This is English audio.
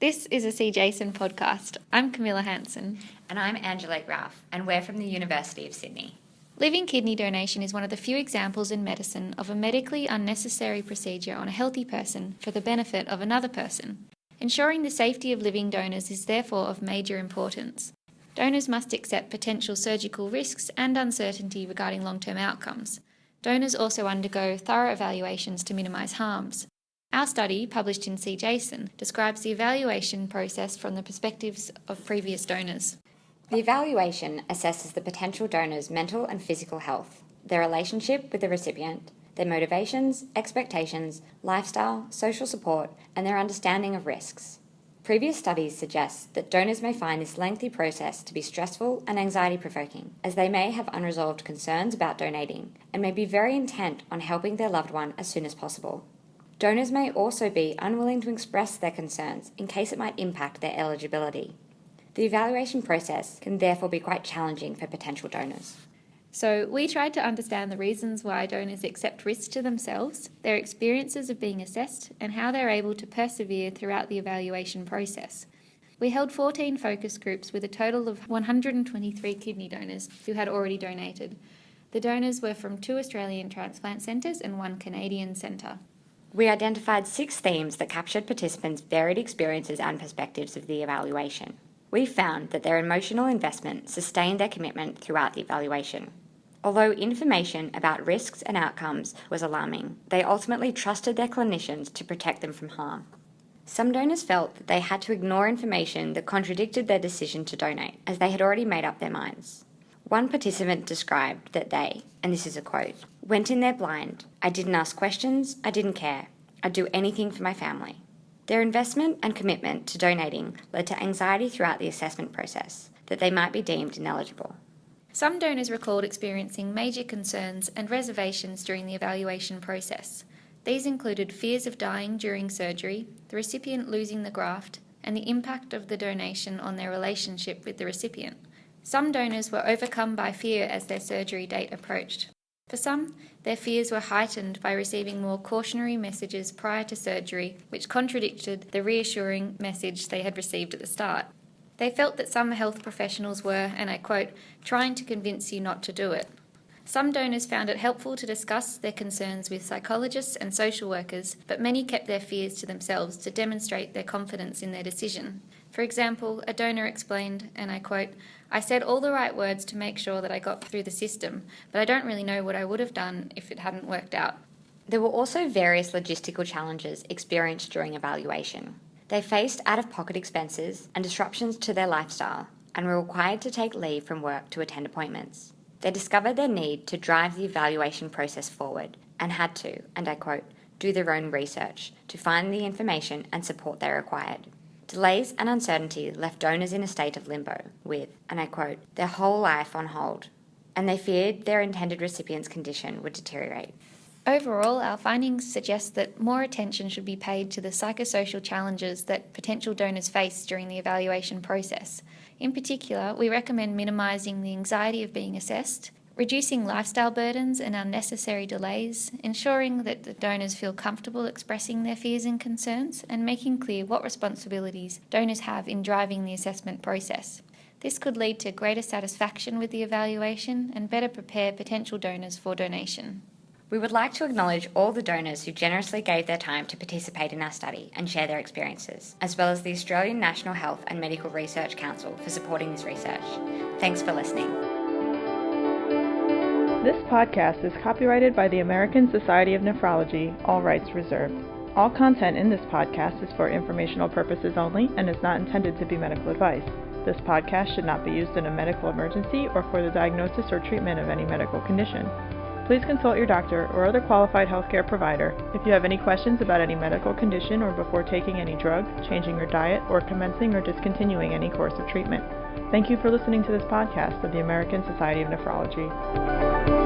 This is a See Jason podcast. I'm Camilla Hansen. And I'm Angelique Ralph, and we're from the University of Sydney. Living kidney donation is one of the few examples in medicine of a medically unnecessary procedure on a healthy person for the benefit of another person. Ensuring the safety of living donors is therefore of major importance. Donors must accept potential surgical risks and uncertainty regarding long-term outcomes. Donors also undergo thorough evaluations to minimise harms. Our study, published in See Jason, describes the evaluation process from the perspectives of previous donors. The evaluation assesses the potential donor's mental and physical health, their relationship with the recipient, their motivations, expectations, lifestyle, social support, and their understanding of risks. Previous studies suggest that donors may find this lengthy process to be stressful and anxiety-provoking, as they may have unresolved concerns about donating and may be very intent on helping their loved one as soon as possible. Donors may also be unwilling to express their concerns in case it might impact their eligibility. The evaluation process can therefore be quite challenging for potential donors. So we tried to understand the reasons why donors accept risks to themselves, their experiences of being assessed, and how they're able to persevere throughout the evaluation process. We held 14 focus groups with a total of 123 kidney donors who had already donated. The donors were from 2 Australian transplant centres and 1 Canadian centre. We identified 6 themes that captured participants' varied experiences and perspectives of the evaluation. We found that their emotional investment sustained their commitment throughout the evaluation. Although information about risks and outcomes was alarming, they ultimately trusted their clinicians to protect them from harm. Some donors felt that they had to ignore information that contradicted their decision to donate, as they had already made up their minds. One participant described that they, and this is a quote, "went in there blind. I didn't ask questions, I didn't care. I'd do anything for my family." Their investment and commitment to donating led to anxiety throughout the assessment process, that they might be deemed ineligible. Some donors recalled experiencing major concerns and reservations during the evaluation process. These included fears of dying during surgery, the recipient losing the graft, and the impact of the donation on their relationship with the recipient. Some donors were overcome by fear as their surgery date approached. For some, their fears were heightened by receiving more cautionary messages prior to surgery, which contradicted the reassuring message they had received at the start. They felt that some health professionals were, and I quote, "trying to convince you not to do it." Some donors found it helpful to discuss their concerns with psychologists and social workers, but many kept their fears to themselves to demonstrate their confidence in their decision. For example, a donor explained, and I quote, "I said all the right words to make sure that I got through the system, but I don't really know what I would have done if it hadn't worked out." There were also various logistical challenges experienced during evaluation. They faced out-of-pocket expenses and disruptions to their lifestyle and were required to take leave from work to attend appointments. They discovered their need to drive the evaluation process forward and had to, and I quote, "do their own research to find the information and support they required." Delays and uncertainty left donors in a state of limbo with, and I quote, "their whole life on hold," and they feared their intended recipient's condition would deteriorate. Overall, our findings suggest that more attention should be paid to the psychosocial challenges that potential donors face during the evaluation process. In particular, we recommend minimising the anxiety of being assessed, reducing lifestyle burdens and unnecessary delays, ensuring that the donors feel comfortable expressing their fears and concerns, and making clear what responsibilities donors have in driving the assessment process. This could lead to greater satisfaction with the evaluation and better prepare potential donors for donation. We would like to acknowledge all the donors who generously gave their time to participate in our study and share their experiences, as well as the Australian National Health and Medical Research Council for supporting this research. Thanks for listening. This podcast is copyrighted by the American Society of Nephrology, all rights reserved. All content in this podcast is for informational purposes only and is not intended to be medical advice. This podcast should not be used in a medical emergency or for the diagnosis or treatment of any medical condition. Please consult your doctor or other qualified healthcare provider if you have any questions about any medical condition or before taking any drug, changing your diet, or commencing or discontinuing any course of treatment. Thank you for listening to this podcast of the American Society of Nephrology.